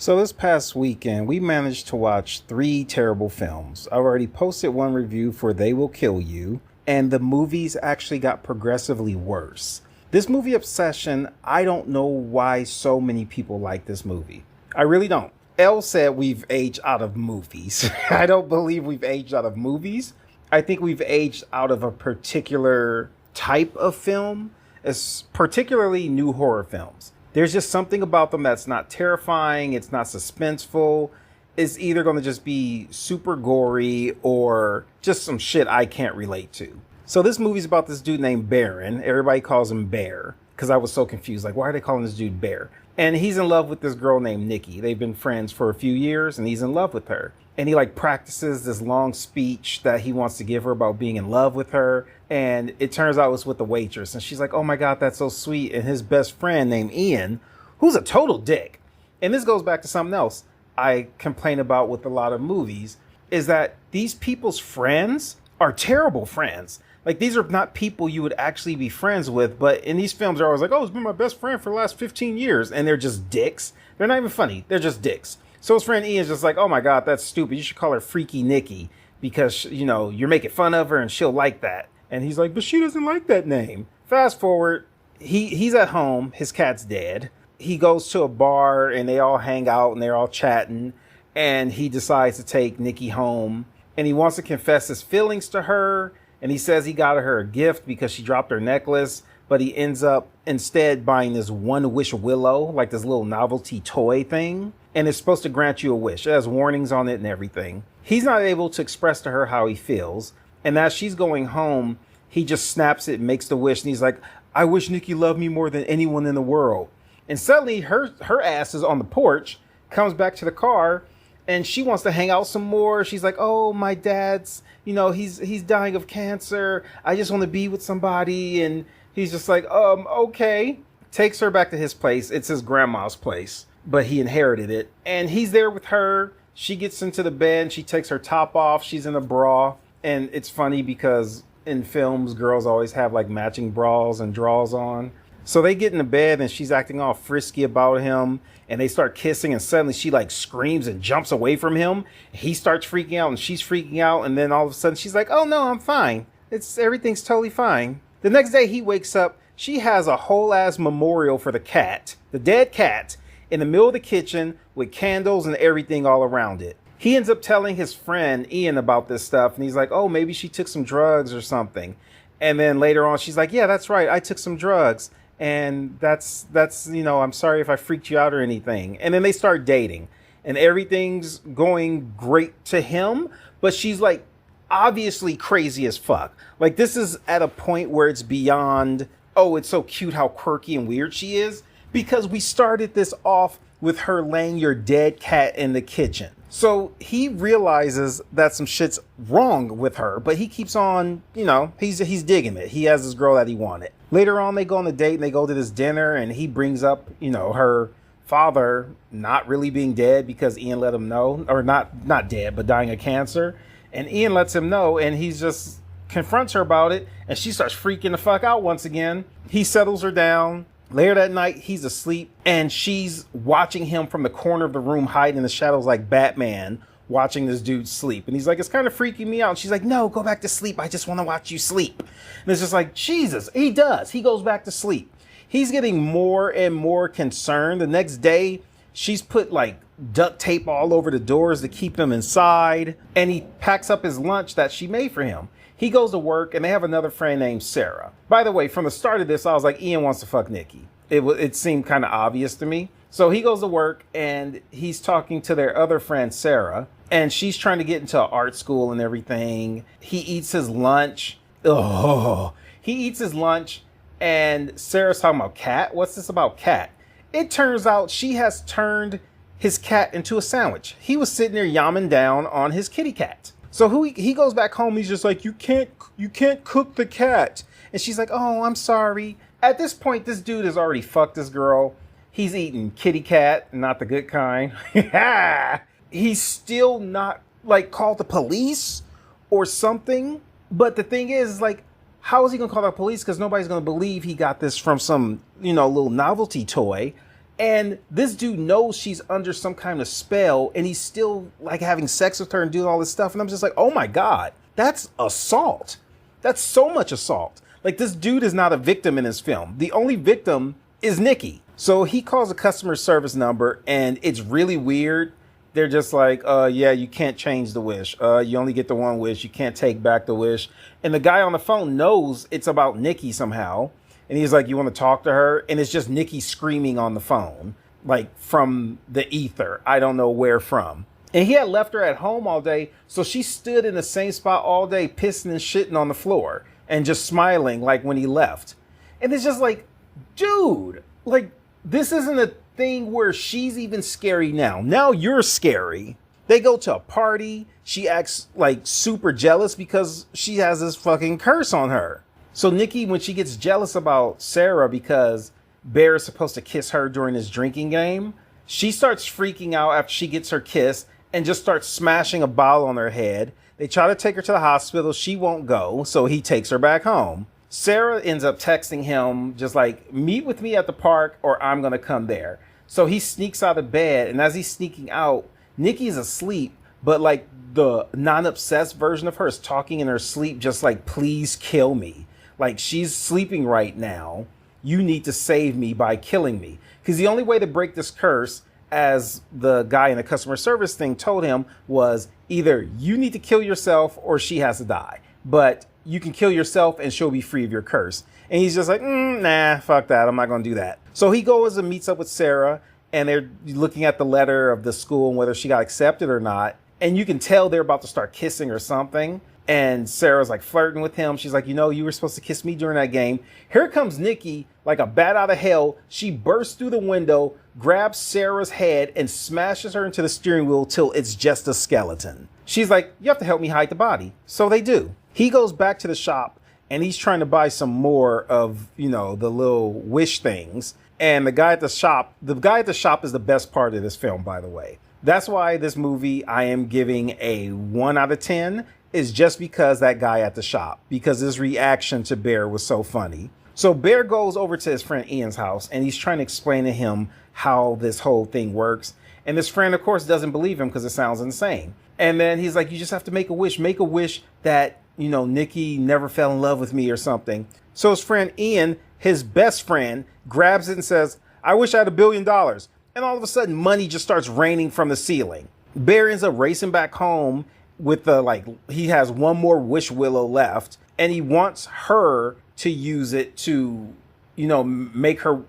So this past weekend, we managed to watch three terrible films. I've already posted one review for They Will Kill You, and the movies actually got progressively worse. This movie Obsession, I don't know why so many people like this movie. I really don't. Elle said we've aged out of movies. I don't believe we've aged out of movies. I think we've aged out of a particular type of film, as particularly new horror films. There's just something about them that's not terrifying. It's not suspenseful. It's either going to just be super gory or just some shit I can't relate to. So this movie's about this dude named Baron. Everybody calls him Bear because I was so confused. Like, why are they calling this dude Bear? And he's in love with this girl named Nikki. They've been friends for a few years and he's in love with her. And he practices this long speech that he wants to give her about being in love with her. And it turns out it's with the waitress. And she's like, oh my God, that's so sweet. And his best friend named Ian, who's a total dick. And this goes back to something else I complain about with a lot of movies, is that these people's friends are terrible friends. These are not people you would actually be friends with. But in these films, they're always like, oh, it's been my best friend for the last 15 years. And they're just dicks. They're not even funny. They're just dicks. So his friend Ian's just like, oh my God, that's stupid. You should call her Freaky Nikki because, you're making fun of her and she'll like that. And he's like, but she doesn't like that name. Fast forward, he's at home. His cat's dead. He goes to a bar and they all hang out and they're all chatting. And he decides to take Nikki home. And he wants to confess his feelings to her. And he says he got her a gift because she dropped her necklace. But he ends up instead buying this One Wish Willow, like this little novelty toy thing. And it's supposed to grant you a wish. It has warnings on it and everything. He's not able to express to her how he feels. And as she's going home, he just snaps it, makes the wish. And he's like, I wish Nikki loved me more than anyone in the world. And suddenly her ass is on the porch, comes back to the car, and she wants to hang out some more. She's like, oh, my dad's, he's dying of cancer. I just want to be with somebody. And he's just like, okay. Takes her back to his place. It's his grandma's place, but he inherited it. And he's there with her. She gets into the bed. She takes her top off. She's in a bra. And it's funny because in films, girls always have matching bras and drawers on. So they get in the bed and she's acting all frisky about him. And they start kissing and suddenly she screams and jumps away from him. He starts freaking out and she's freaking out. And then all of a sudden she's like, oh no, I'm fine. Everything's totally fine. The next day he wakes up. She has a whole ass memorial for the cat, the dead cat, in the middle of the kitchen with candles and everything all around it. He ends up telling his friend Ian about this stuff. And he's like, oh, maybe she took some drugs or something. And then later on, she's like, yeah, that's right. I took some drugs. And that's, I'm sorry if I freaked you out or anything. And then they start dating and everything's going great to him. But she's obviously crazy as fuck. This is at a point where it's beyond, oh, it's so cute how quirky and weird she is. Because we started this off with her laying your dead cat in the kitchen. So he realizes that some shit's wrong with her, but he keeps on, he's digging it. He has this girl that he wanted. Later on, they go on a date and they go to this dinner and he brings up, her father not really being dead because Ian let him know, or not dead, but dying of cancer. And Ian lets him know and he's just confronts her about it and she starts freaking the fuck out once again. He settles her down. Later that night, he's asleep and she's watching him from the corner of the room, hiding in the shadows like Batman, watching this dude sleep. And he's like, it's kind of freaking me out. And she's like, no, go back to sleep. I just want to watch you sleep. And it's just like, Jesus, he does. He goes back to sleep. He's getting more and more concerned. The next day, she's put duct tape all over the doors to keep him inside. And he packs up his lunch that she made for him. He goes to work and they have another friend named Sarah. By the way, from the start of this, I was like, Ian wants to fuck Nikki. It seemed kind of obvious to me. So he goes to work and he's talking to their other friend, Sarah, and she's trying to get into art school and everything. He eats his lunch. He eats his lunch and Sarah's talking about cat. What's this about cat? It turns out she has turned his cat into a sandwich. He was sitting there yamming down on his kitty cat. So he goes back home. He's just like, you can't cook the cat. And she's like, oh, I'm sorry. At this point, this dude has already fucked this girl. He's eating kitty cat, not the good kind. He's still not called the police or something. But the thing is how is he going to call the police? Because nobody's going to believe he got this from some, little novelty toy. And this dude knows she's under some kind of spell and he's still like having sex with her and doing all this stuff. And I'm just like, oh my God, that's assault. That's so much assault. Like, this dude is not a victim in this film. The only victim is Nikki. So he calls a customer service number and it's really weird. They're just like, yeah, you can't change the wish. You only get the one wish. You can't take back the wish. And the guy on the phone knows it's about Nikki somehow. And he's like, you want to talk to her? And it's just Nikki screaming on the phone, like from the ether. I don't know where from. And he had left her at home all day. So she stood in the same spot all day, pissing and shitting on the floor and just smiling like when he left. And it's just like, dude, like, this isn't a thing where she's even scary now. Now you're scary. They go to a party. She acts like super jealous because she has this fucking curse on her. So Nikki, when she gets jealous about Sarah because Bear is supposed to kiss her during his drinking game, she starts freaking out after she gets her kiss and just starts smashing a bottle on her head. They try to take her to the hospital. She won't go, so he takes her back home. Sarah ends up texting him just like, meet with me at the park or I'm going to come there. So he sneaks out of bed, and as he's sneaking out, Nikki's asleep, but like the non-obsessed version of her is talking in her sleep just like, please kill me. Like, she's sleeping right now. You need to save me by killing me. Because the only way to break this curse, as the guy in the customer service thing told him, was either you need to kill yourself or she has to die. But you can kill yourself and she'll be free of your curse. And he's just like, nah, fuck that. I'm not going to do that. So he goes and meets up with Sarah, and they're looking at the letter of the school and whether she got accepted or not. And you can tell they're about to start kissing or something. And Sarah's like flirting with him. She's like, you know, you were supposed to kiss me during that game. Here comes Nikki, like a bat out of hell. She bursts through the window, grabs Sarah's head, and smashes her into the steering wheel till it's just a skeleton. She's like, you have to help me hide the body. So they do. He goes back to the shop and he's trying to buy some more of, you know, the little wish things. And the guy at the shop is the best part of this film, by the way. That's why this movie I am giving a 1 out of 10. Is just because that guy at the shop, because his reaction to Bear was so funny. So Bear goes over to his friend Ian's house and he's trying to explain to him how this whole thing works. And this friend, of course, doesn't believe him because it sounds insane. And then he's like, you just have to make a wish that, you know, Nikki never fell in love with me or something. So his friend Ian, his best friend, grabs it and says, I wish I had $1 billion. And all of a sudden money just starts raining from the ceiling. Bear ends up racing back home with he has one more wish willow left and he wants her to use it to, you know, make her,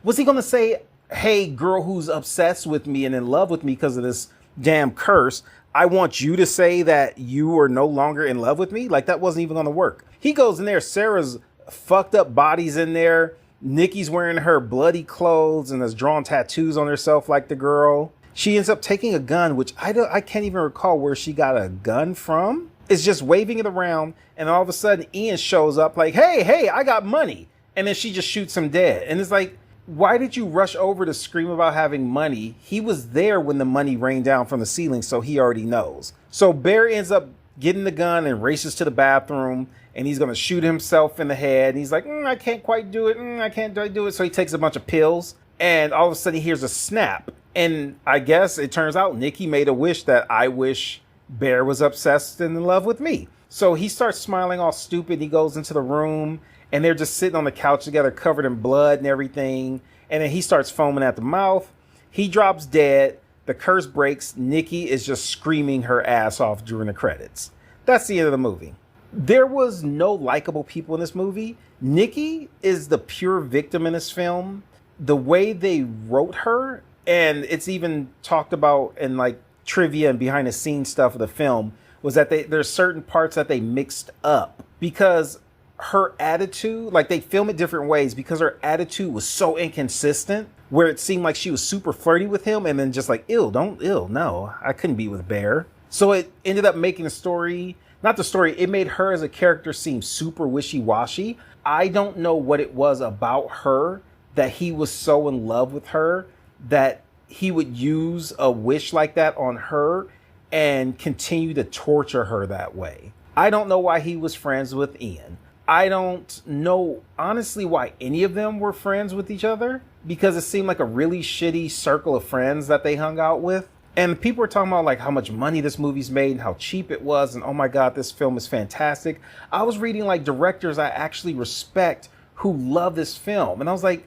was he going to say, hey, girl who's obsessed with me and in love with me because of this damn curse, I want you to say that you are no longer in love with me? Like, that wasn't even going to work. He goes in there. Sarah's fucked up body's in there. Nikki's wearing her bloody clothes and has drawn tattoos on herself like the girl. She ends up taking a gun, which I can't even recall where she got a gun from. It's just waving it around. And all of a sudden, Ian shows up like, hey, I got money. And then she just shoots him dead. And it's like, why did you rush over to scream about having money? He was there when the money rained down from the ceiling, so he already knows. So Bear ends up getting the gun and races to the bathroom. And he's going to shoot himself in the head. And he's like, I can't quite do it. I can't do it. So he takes a bunch of pills. And all of a sudden, he hears a snap. And I guess it turns out Nikki made a wish that I wish Bear was obsessed and in love with me. So he starts smiling all stupid. He goes into the room and they're just sitting on the couch together, covered in blood and everything. And then he starts foaming at the mouth. He drops dead. The curse breaks. Nikki is just screaming her ass off during the credits. That's the end of the movie. There was no likable people in this movie. Nikki is the pure victim in this film. The way they wrote her, and it's even talked about in like trivia and behind the scenes stuff of the film, was that there's certain parts that they mixed up because her attitude, like they film it different ways because her attitude was so inconsistent where it seemed like she was super flirty with him and then just like, no, I couldn't be with Bear. So it ended up making it made her as a character seem super wishy-washy. I don't know what it was about her that he was so in love with her that he would use a wish like that on her and continue to torture her that way. I don't know why he was friends with Ian. I don't know honestly why any of them were friends with each other, because it seemed like a really shitty circle of friends that they hung out with. And people were talking about like how much money this movie's made and how cheap it was. And oh my God, this film is fantastic. I was reading like directors I actually respect who love this film. And I was like,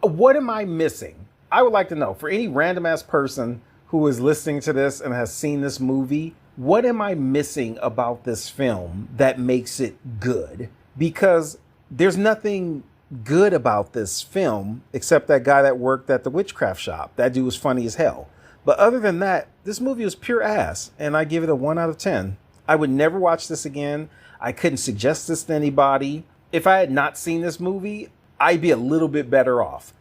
what am I missing? I would like to know, for any random ass person who is listening to this and has seen this movie, what am I missing about this film that makes it good? Because there's nothing good about this film except that guy that worked at the witchcraft shop. That dude was funny as hell. But other than that, this movie was pure ass, and I give it a 1 out of 10. I would never watch this again. I couldn't suggest this to anybody. If I had not seen this movie, I'd be a little bit better off.